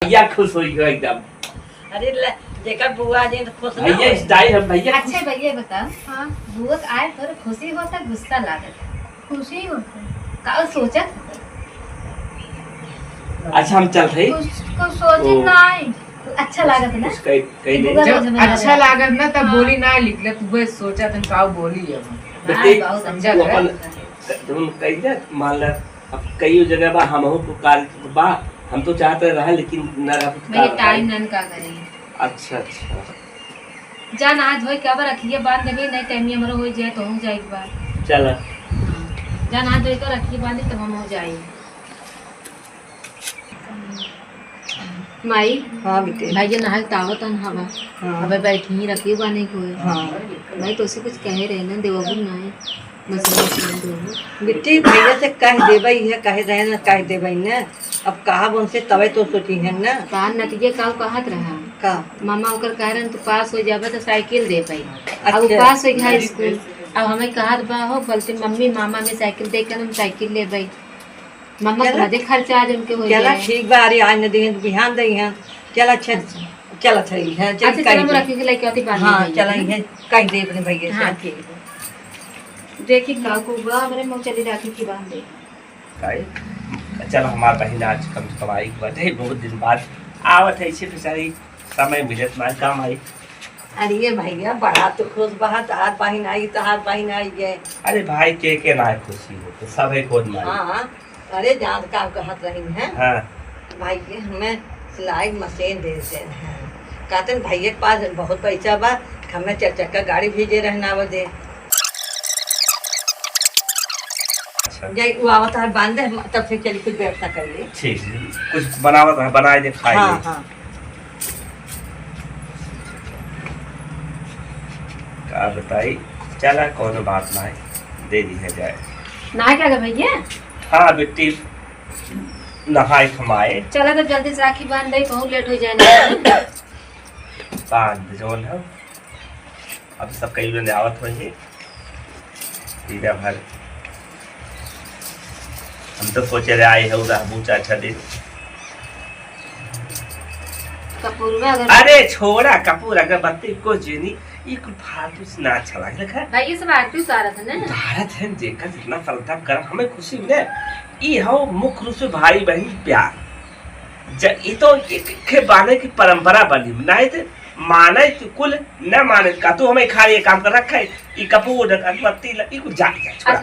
भैया खुश होई गयो एकदम। अरे जेकर बुआ जी खुश ना भैया स्टाइल हम भैया अच्छा भैया बताओ। हाँ बुआ आए तो खुशी होता गुस्सा लागत? खुशी होता का सोचा? अच्छा हम चल रही कुछ सोचे ना आई। अच्छा लागत ना? कई बुआ नहीं जब अच्छा लागत ना तब बोली ना लिखले तू बस सोचा तन का बोली है बेटे बहुत समझा तू गया। अपन तुम कही ना मान ला अब कई जगह बा हम हो तो कार्य बा हम तो चाहते रहा लेकिन न रह भैया टाइम नन का करेंगे। अच्छा अच्छा जान आज होई क्या बार रखिए बांध देबे नहीं टाइम हमरो हो जाए तो हो जाए एक बार। चल जान आज होई तो रखिए बांध तब हम हो जाए। माई हाँ बेटे भाई नहाल तावत अन हवा हाँ अबे बैठी ही रखिए बाने को हाँ भाई तो उसे कुछ कहे रहे ना देवगुन ना है मसला दो बेटी भैया से कह देबई है कह रहे ना कह देबई ना अब कहा उनसे तबे तो सोची है ना का नटिया का कहत रहा का मामा ओकर कह रहे तू पास हो जाबे तो साइकिल दे पाई अब अच्छा। पास हो गया स्कूल अब हमें कहत बा हो बोलते मम्मी मामा में साइकिल दे के हम साइकिल ले भाई मामा चला। का खर्चा आज उनके हो चला जाए। ठीक बा अरे आज न दी बिहान दई है चल अच्छा चल अच्छा है अच्छा चल चलो हम कह रखी के लेके आती बात हाँ चल है कह दे अपने भैया से हाँ अच्छी। देखी का को बा हमरे मुंह चली राखी की बांध दे चल हमार बहन आज कम से कम आई बात बहुत दिन बाद आवत है इसे बेचारी समय मिलत ना काम आई। अरे भैया बड़ा तो खुश बात हाथ बहिन आई तो हाथ बहिन आई है। अरे भाई के ना खुशी हो तो सब है खोद मारी। हाँ अरे जान काम कहत रही है हाँ भाई ये हमें सिलाई मशीन दे हैं कहते भैया के पास बहुत पैसा बा हमें 4 चक्का गाड़ी भेजे रहना वो दे जय वो आवत है बांध दे तब से चली कुछ व्यवस्था कर ली। ठीक कुछ बनावत है बनाए दे खाए हाँ दे। हाँ का बताई चला कोनो बात ना है दे दी है जाए। ना क्या भैया हाँ बेटी नहाए खमाए चला तो जल्दी से राखी बांध दे बहुत लेट हो जाए ना। बांध जोन है अब सब कई लोग आवत हो है तीरा भर हम तो सोचे रहे आए है उधर बूचा अच्छा दिन। कपूर में अगर अरे छोड़ा कपूर अगरबत्ती को जेनी ये कुछ फालतू से ना अच्छा लगे देखा भाई ये सब आरती उतारा था ना। भारत है देखा जितना श्रद्धा कर हमें खुशी मिले ये हो मुख्य रूप से भाई बहन प्यार ये तो के बाने की परंपरा बनी नहीं तो माने तो कुल न माने का तू हमें खा ये काम कर रखा है ये कपूर अगरबत्ती ये कुछ जान छोड़ा।